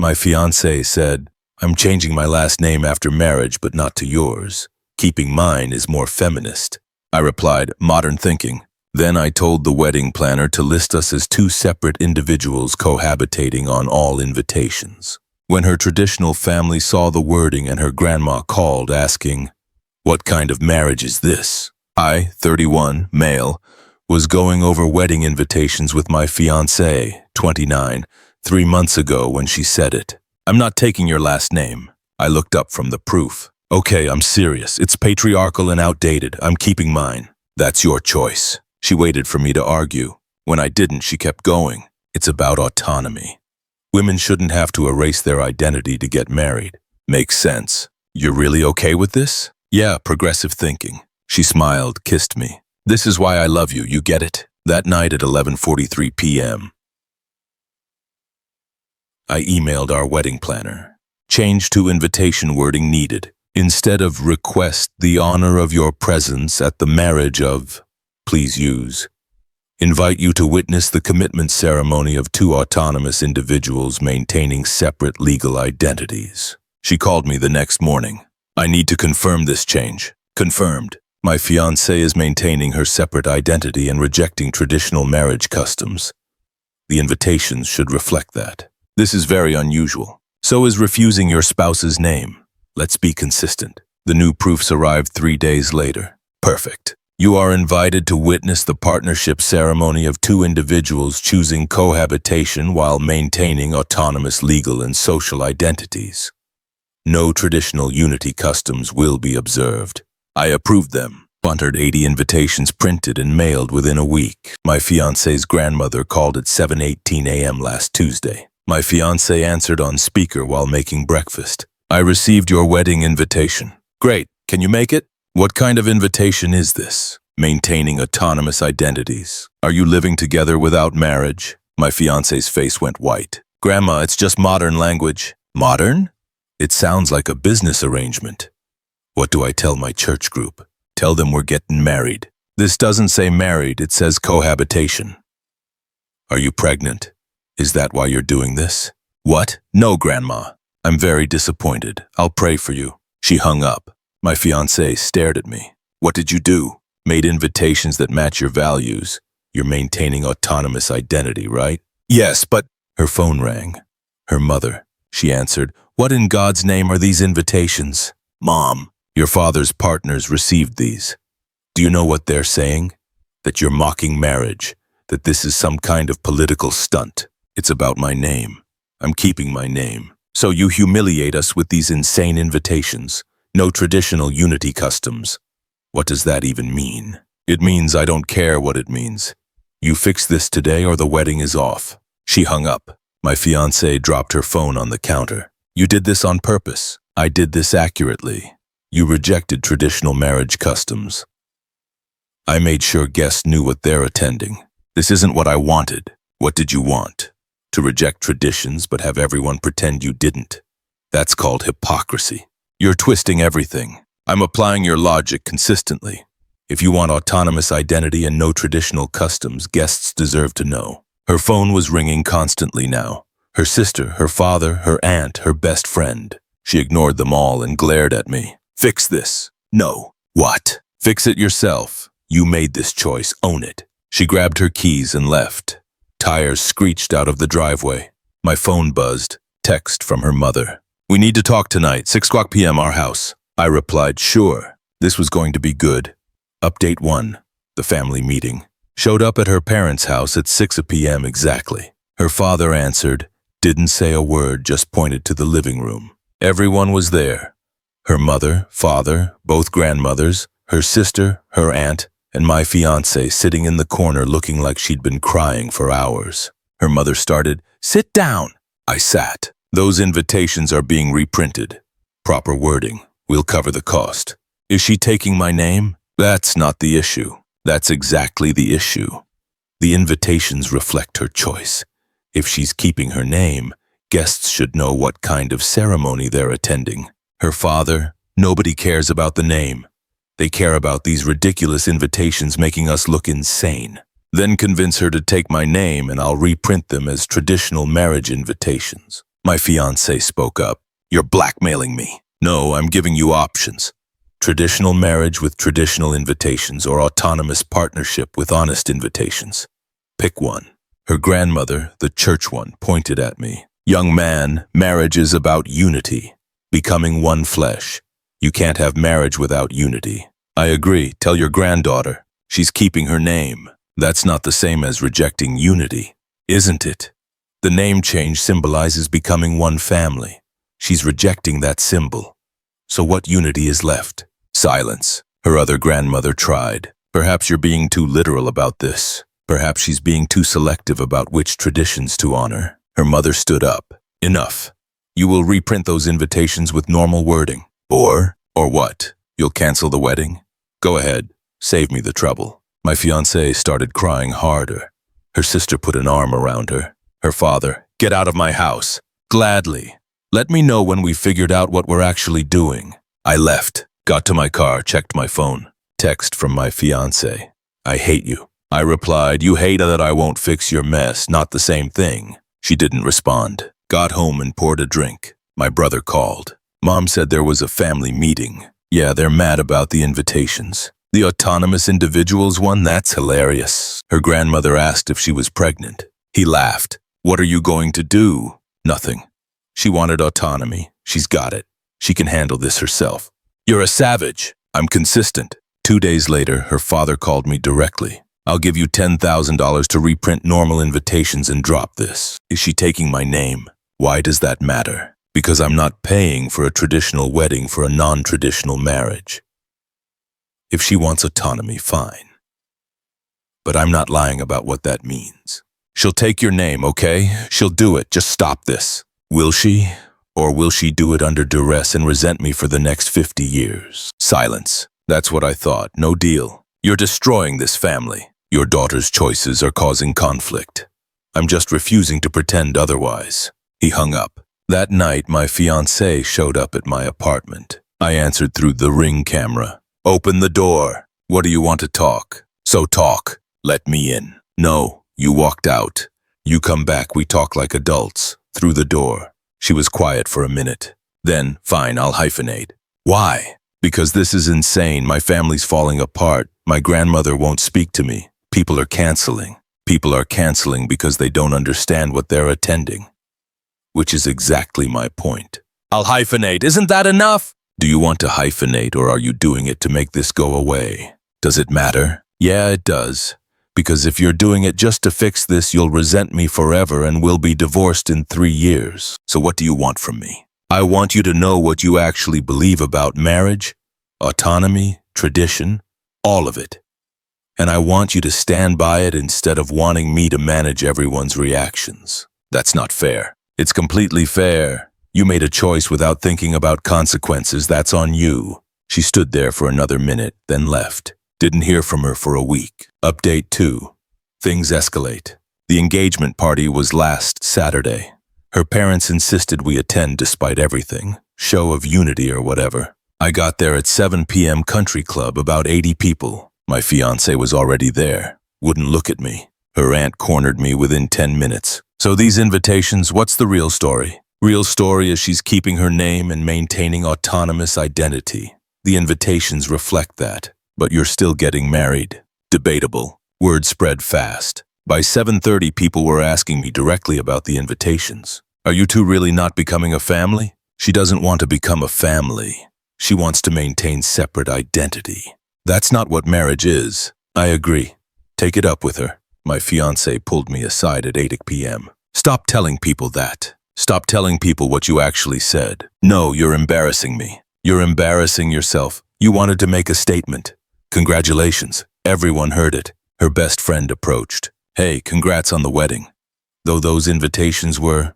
My fiancé said, "I'm changing my last name after marriage, but not to yours. Keeping mine is more feminist." I replied, "Modern thinking." Then I told the wedding planner to list us as two separate individuals cohabitating on all invitations. When her traditional family saw the wording and her grandma called asking, "What kind of marriage is this?" I, 31, male, was going over wedding invitations with my fiancée, 29, 3 months ago when she said it. "I'm not taking your last name." I looked up from the proof. "Okay, I'm serious. It's patriarchal and outdated. I'm keeping mine." "That's your choice." She waited for me to argue. When I didn't, she kept going. "It's about autonomy. Women shouldn't have to erase their identity to get married." "Makes sense. You're really okay with this?" "Yeah, progressive thinking." She smiled, kissed me. "This is why I love you, you get it?" That night at 11:43 p.m. I emailed our wedding planner. Change to invitation wording needed. Instead of "request the honor of your presence at the marriage of," please use "invite you to witness the commitment ceremony of two autonomous individuals maintaining separate legal identities." She called me the next morning. "I need to confirm this change." Confirmed. My fiancée is maintaining her separate identity and rejecting traditional marriage customs. The invitations should reflect that. This is very unusual. So is refusing your spouse's name. Let's be consistent. The new proofs arrived 3 days later. Perfect. You are invited to witness the partnership ceremony of two individuals choosing cohabitation while maintaining autonomous legal and social identities. No traditional unity customs will be observed. I approved them. 180 invitations printed and mailed within a week. My fiancé's grandmother called at 7:18 a.m. last Tuesday. My fiancé answered on speaker while making breakfast. "I received your wedding invitation." "Great. Can you make it?" "What kind of invitation is this?" "Maintaining autonomous identities. Are you living together without marriage?" My fiancé's face went white. "Grandma, it's just modern language." "Modern? It sounds like a business arrangement." "What do I tell my church group?" "Tell them we're getting married." "This doesn't say married, it says cohabitation." "Are you pregnant? Is that why you're doing this?" "What? No, Grandma. I'm very disappointed. I'll pray for you." She hung up. My fiancé stared at me. "What did you do?" "Made invitations that match your values. You're maintaining autonomous identity, right?" "Yes, but..." Her phone rang. Her mother. She answered, "What in God's name are these invitations?" "Mom, your father's partners received these. Do you know what they're saying? That you're mocking marriage, that this is some kind of political stunt. It's about my name. I'm keeping my name. So you humiliate us with these insane invitations. No traditional unity customs. What does that even mean?" "It means I don't care what it means. You fix this today or the wedding is off." She hung up. My fiancée dropped her phone on the counter. "You did this on purpose." "I did this accurately. You rejected traditional marriage customs. I made sure guests knew what they're attending. This isn't what I wanted. What did you want? To reject traditions but have everyone pretend you didn't? That's called hypocrisy. You're twisting everything. I'm applying your logic consistently. If you want autonomous identity and no traditional customs, guests deserve to know." Her phone was ringing constantly now. Her sister, her father, her aunt, her best friend. She ignored them all and glared at me. "Fix this." "No." "What?" "Fix it yourself. You made this choice. Own it." She grabbed her keys and left. Tires screeched out of the driveway. My phone buzzed. Text from her mother. "We need to talk tonight, 6 p.m. our house." I replied, "Sure." This was going to be good. Update 1. The family meeting. Showed up at her parents' house at 6 p.m. exactly. Her father answered, didn't say a word, just pointed to the living room. Everyone was there. Her mother, father, both grandmothers, her sister, her aunt, and my fiancé sitting in the corner looking like she'd been crying for hours. Her mother started, "Sit down." I sat. "Those invitations are being reprinted. Proper wording. We'll cover the cost." "Is she taking my name?" "That's not the issue. That's exactly the issue. The invitations reflect her choice. If she's keeping her name, guests should know what kind of ceremony they're attending. Her father, nobody cares about the name. They care about these ridiculous invitations making us look insane. Then convince her to take my name and I'll reprint them as traditional marriage invitations." My fiancé spoke up. You're blackmailing me. No, I'm giving you options. Traditional marriage with traditional invitations or autonomous partnership with honest invitations. Pick one. Her grandmother, the church one, pointed at me. Young man, marriage is about unity, becoming one flesh. You can't have marriage without unity. I agree. Tell your granddaughter. She's keeping her name. That's not the same as rejecting unity, isn't it? The name change symbolizes becoming one family. She's rejecting that symbol. So what unity is left? Silence. Her other grandmother tried. Perhaps you're being too literal about this. Perhaps she's being too selective about which traditions to honor. Her mother stood up. Enough. You will reprint those invitations with normal wording. Or what? You'll cancel the wedding? Go ahead. Save me the trouble. My fiancée started crying harder. Her sister put an arm around her. Her father, get out of my house. Gladly. Let me know when we figured out what we're actually doing. I left, got to my car, checked my phone. Text from my fiancé. I hate you. I replied, you hate that I won't fix your mess, not the same thing. She didn't respond. Got home and poured a drink. My brother called. Mom said there was a family meeting. Yeah, they're mad about the invitations. The autonomous individuals one, that's hilarious. Her grandmother asked if she was pregnant. He laughed. What are you going to do? Nothing. She wanted autonomy. She's got it. She can handle this herself. You're a savage. I'm consistent. 2 days later, her father called me directly. I'll give you $10,000 to reprint normal invitations and drop this. Is she taking my name? Why does that matter? Because I'm not paying for a traditional wedding for a non-traditional marriage. If she wants autonomy, fine. But I'm not lying about what that means. She'll take your name, okay? She'll do it. Just stop this. Will she? Or will she do it under duress and resent me for the next 50 years? Silence. That's what I thought. No deal. You're destroying this family. Your daughter's choices are causing conflict. I'm just refusing to pretend otherwise. He hung up. That night, my fiancée showed up at my apartment. I answered through the Ring camera. Open the door. What do you want to talk? So talk. Let me in. No, you walked out. You come back, we talk like adults. Through the door. She was quiet for a minute. Then, fine, I'll hyphenate. Why? Because this is insane. My family's falling apart. My grandmother won't speak to me. People are canceling. People are canceling because they don't understand what they're attending. Which is exactly my point. I'll hyphenate. Isn't that enough? Do you want to hyphenate or are you doing it to make this go away? Does it matter? Yeah, it does. Because if you're doing it just to fix this, you'll resent me forever and we'll be divorced in 3 years. So what do you want from me? I want you to know what you actually believe about marriage, autonomy, tradition, all of it. And I want you to stand by it instead of wanting me to manage everyone's reactions. That's not fair. It's completely fair. You made a choice without thinking about consequences. That's on you. She stood there for another minute, then left. Didn't hear from her for a week. Update 2. Things escalate. The engagement party was last Saturday. Her parents insisted we attend despite everything. Show of unity or whatever. I got there at 7 p.m. country club, about 80 people. My fiancé was already there. Wouldn't look at me. Her aunt cornered me within 10 minutes. So these invitations, what's the real story? Real story is she's keeping her name and maintaining autonomous identity. The invitations reflect that. But you're still getting married. Debatable. Word spread fast. By 7:30, people were asking me directly about the invitations. Are you two really not becoming a family? She doesn't want to become a family. She wants to maintain separate identity. That's not what marriage is. I agree. Take it up with her. My fiancé pulled me aside at 8 p.m. Stop telling people that. Stop telling people what you actually said. No, you're embarrassing me. You're embarrassing yourself. You wanted to make a statement. Congratulations. Everyone heard it. Her best friend approached. Hey, congrats on the wedding. Though those invitations were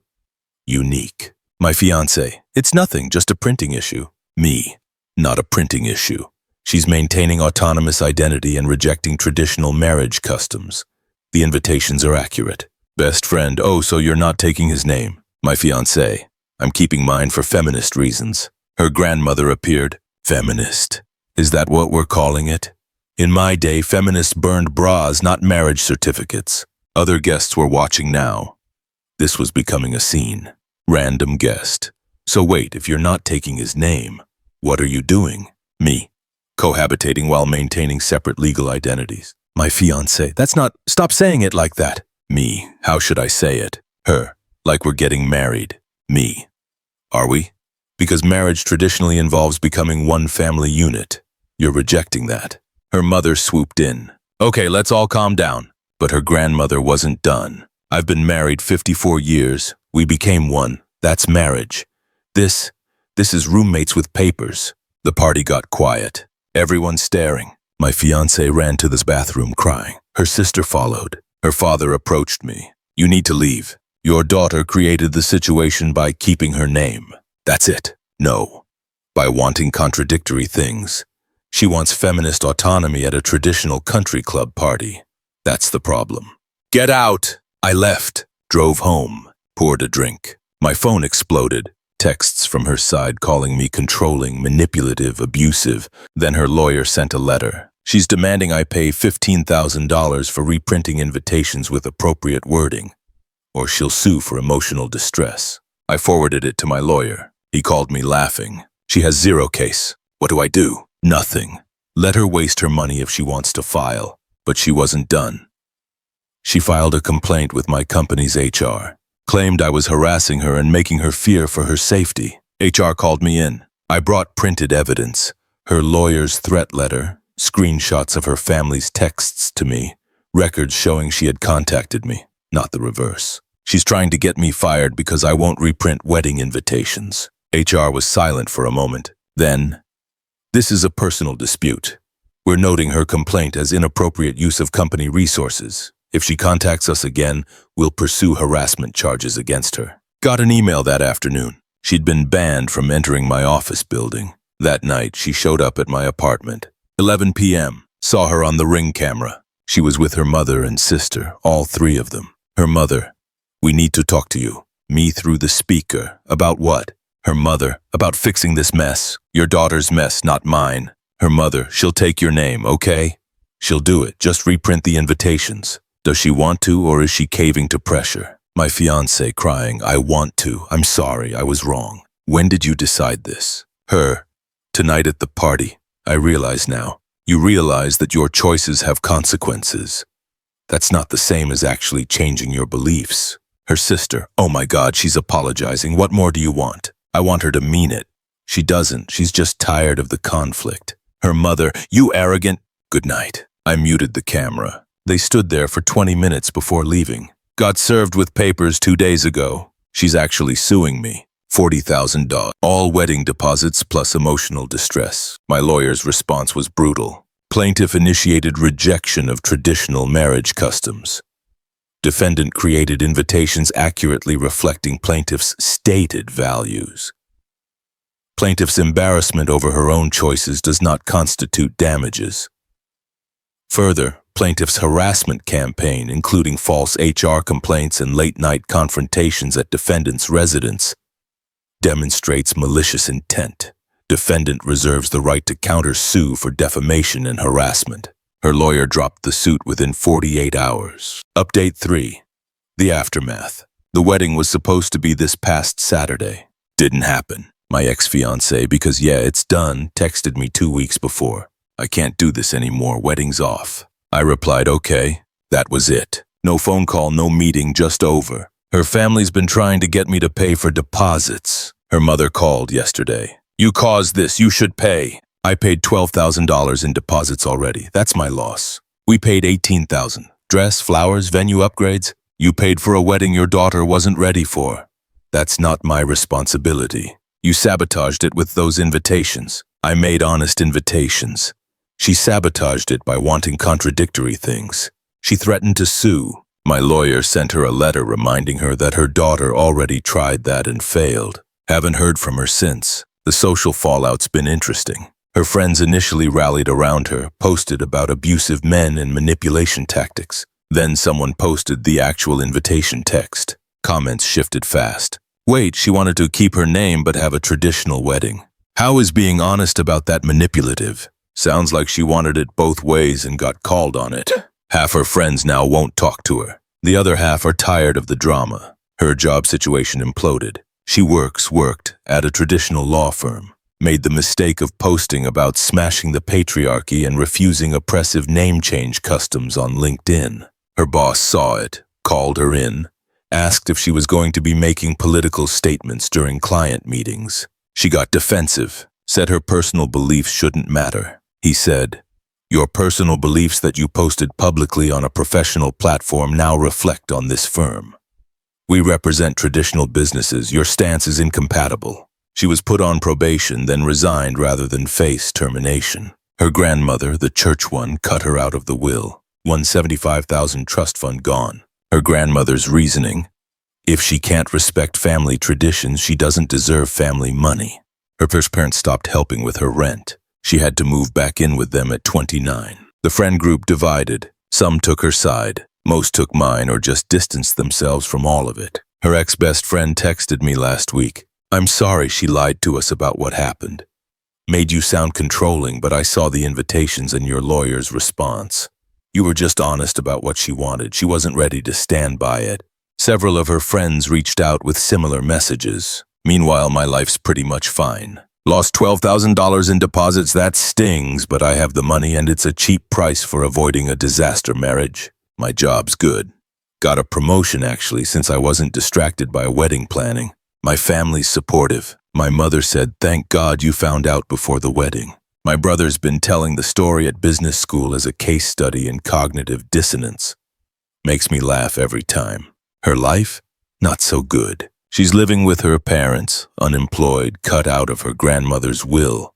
unique. My fiancé, it's nothing, just a printing issue. Me, not a printing issue. She's maintaining autonomous identity and rejecting traditional marriage customs. The invitations are accurate. Best friend, oh, so you're not taking his name. My fiancé, I'm keeping mine for feminist reasons. Her grandmother appeared. Feminist. Is that what we're calling it? In my day, feminists burned bras, not marriage certificates. Other guests were watching now. This was becoming a scene. Random guest. So wait, if you're not taking his name, what are you doing? Me. Cohabitating while maintaining separate legal identities. My fiancée. That's not... Stop saying it like that. Me. How should I say it? Her. Like we're getting married. Me. Are we? Because marriage traditionally involves becoming one family unit. You're rejecting that. Her mother swooped in. Okay, let's all calm down. But her grandmother wasn't done. I've been married 54 years. We became one. That's marriage. This is roommates with papers. The party got quiet. Everyone staring. My fiancée ran to the bathroom crying. Her sister followed. Her father approached me. You need to leave. Your daughter created the situation by keeping her name. That's it. No. By wanting contradictory things. She wants feminist autonomy at a traditional country club party. That's the problem. Get out! I left. Drove home. Poured a drink. My phone exploded. Texts from her side calling me controlling, manipulative, abusive. Then her lawyer sent a letter. She's demanding I pay $15,000 for reprinting invitations with appropriate wording, or she'll sue for emotional distress. I forwarded it to my lawyer. He called me laughing. She has zero case. What do I do? Nothing. Let her waste her money if she wants to file. But she wasn't done. She filed a complaint with my company's HR. Claimed I was harassing her and making her fear for her safety. HR called me in. I brought printed evidence. Her lawyer's threat letter, screenshots of her family's texts to me, records showing she had contacted me, not the reverse. She's trying to get me fired because I won't reprint wedding invitations. HR was silent for a moment. Then, this is a personal dispute. We're noting her complaint as inappropriate use of company resources. If she contacts us again, we'll pursue harassment charges against her. Got an email that afternoon. She'd been banned from entering my office building. That night, she showed up at my apartment. 11 p.m. Saw her on the Ring camera. She was with her mother and sister, all three of them. Her mother, we need to talk to you. Me through the speaker. About what? Her mother, about fixing this mess. Your daughter's mess, not mine. Her mother, she'll take your name, okay? She'll do it, just reprint the invitations. Does she want to, or is she caving to pressure? My fiancé crying, I want to. I'm sorry, I was wrong. When did you decide this? Her, tonight at the party. I realize now. You realize that your choices have consequences. That's not the same as actually changing your beliefs. Her sister, oh my God, she's apologizing. What more do you want? I want her to mean it. She doesn't. She's just tired of the conflict. Her mother, you arrogant. Good night. I muted the camera. They stood there for 20 minutes before leaving. Got served with papers 2 days ago. She's actually suing me. $40,000. All wedding deposits plus emotional distress. My lawyer's response was brutal. Plaintiff initiated rejection of traditional marriage customs. Defendant created invitations accurately reflecting plaintiff's stated values. Plaintiff's embarrassment over her own choices does not constitute damages. Further, plaintiff's harassment campaign, including false HR complaints and late-night confrontations at defendant's residence, demonstrates malicious intent. Defendant reserves the right to counter-sue for defamation and harassment. Her lawyer dropped the suit within 48 hours. Update 3. The aftermath. The wedding was supposed to be this past Saturday. Didn't happen. My ex-fiancé, because yeah, it's done, texted me 2 weeks before. I can't do this anymore, wedding's off. I replied, okay. That was it. No phone call, no meeting, just over. Her family's been trying to get me to pay for deposits. Her mother called yesterday. You caused this, you should pay. I paid $12,000 in deposits already. That's my loss. We paid $18,000. Dress, flowers, venue upgrades. You paid for a wedding your daughter wasn't ready for. That's not my responsibility. You sabotaged it with those invitations. I made honest invitations. She sabotaged it by wanting contradictory things. She threatened to sue. My lawyer sent her a letter reminding her that her daughter already tried that and failed. Haven't heard from her since. The social fallout's been interesting. Her friends initially rallied around her, posted about abusive men and manipulation tactics. Then someone posted the actual invitation text. Comments shifted fast. Wait, she wanted to keep her name but have a traditional wedding. How is being honest about that manipulative? Sounds like she wanted it both ways and got called on it. Half her friends now won't talk to her. The other half are tired of the drama. Her job situation imploded. She worked at a traditional law firm, made the mistake of posting about smashing the patriarchy and refusing oppressive name change customs on LinkedIn. Her boss saw it, called her in, asked if she was going to be making political statements during client meetings. She got defensive, said her personal beliefs shouldn't matter. He said, "Your personal beliefs that you posted publicly on a professional platform now reflect on this firm. We represent traditional businesses. Your stance is incompatible." She was put on probation, then resigned rather than face termination. Her grandmother, the church one, cut her out of the will. $175,000 trust fund gone. Her grandmother's reasoning: if she can't respect family traditions, she doesn't deserve family money. Her first parents stopped helping with her rent. She had to move back in with them at 29. The friend group divided. Some took her side. Most took mine or just distanced themselves from all of it. Her ex-best friend texted me last week. "I'm sorry she lied to us about what happened. Made you sound controlling, but I saw the invitations and your lawyer's response. You were just honest about what she wanted. She wasn't ready to stand by it." Several of her friends reached out with similar messages. Meanwhile, my life's pretty much fine. Lost $12,000 in deposits, that stings, but I have the money and it's a cheap price for avoiding a disaster marriage. My job's good. Got a promotion actually, since I wasn't distracted by wedding planning. My family's supportive. My mother said, "Thank God you found out before the wedding." My brother's been telling the story at business school as a case study in cognitive dissonance. Makes me laugh every time. Her life? Not so good. She's living with her parents, unemployed, cut out of her grandmother's will,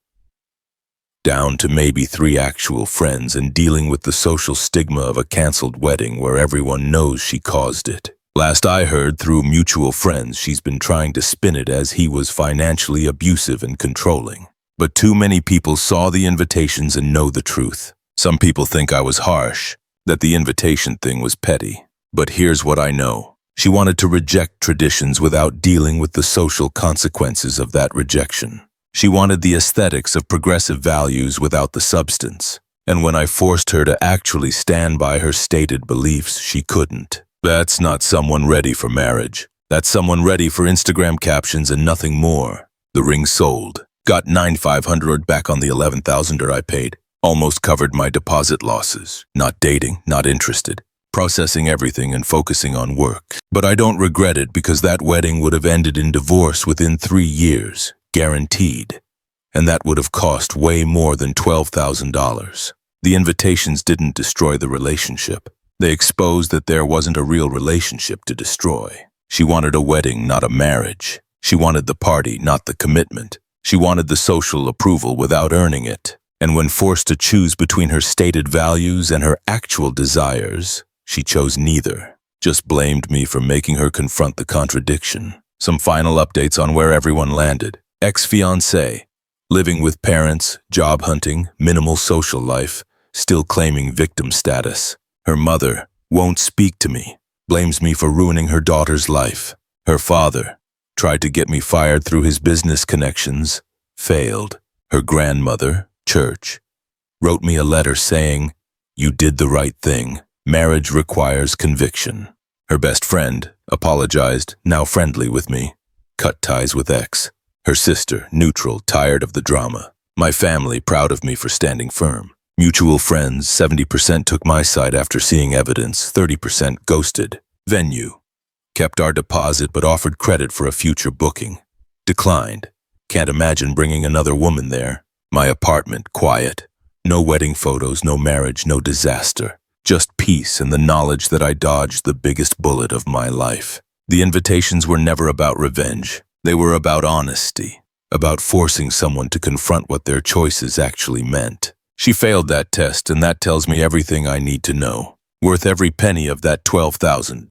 down to maybe 3 actual friends, and dealing with the social stigma of a canceled wedding where everyone knows she caused it. Last I heard, through mutual friends, she's been trying to spin it as he was financially abusive and controlling. But too many people saw the invitations and know the truth. Some people think I was harsh, that the invitation thing was petty. But here's what I know. She wanted to reject traditions without dealing with the social consequences of that rejection. She wanted the aesthetics of progressive values without the substance. And when I forced her to actually stand by her stated beliefs, she couldn't. That's not someone ready for marriage. That's someone ready for Instagram captions and nothing more. The ring sold. Got $9,500 back on the $11,000 I paid. Almost covered my deposit losses. Not dating, not interested. Processing everything and focusing on work. But I don't regret it because that wedding would have ended in divorce within 3 years, guaranteed. And that would have cost way more than $12,000. The invitations didn't destroy the relationship. They exposed that there wasn't a real relationship to destroy. She wanted a wedding, not a marriage. She wanted the party, not the commitment. She wanted the social approval without earning it. And when forced to choose between her stated values and her actual desires, she chose neither. Just blamed me for making her confront the contradiction. Some final updates on where everyone landed. Ex-fiancée, living with parents, job hunting, minimal social life, still claiming victim status. Her mother won't speak to me, blames me for ruining her daughter's life. Her father tried to get me fired through his business connections, failed. Her grandmother, church, wrote me a letter saying, "You did the right thing. Marriage requires conviction." Her best friend apologized, now friendly with me. Cut ties with ex. Her sister, neutral, tired of the drama. My family, proud of me for standing firm. Mutual friends, 70% took my side after seeing evidence, 30% ghosted. Venue. Kept our deposit but offered credit for a future booking. Declined. Can't imagine bringing another woman there. My apartment, quiet. No wedding photos, no marriage, no disaster. Just peace and the knowledge that I dodged the biggest bullet of my life. The invitations were never about revenge. They were about honesty, about forcing someone to confront what their choices actually meant. She failed that test, and that tells me everything I need to know. Worth every penny of that $12,000.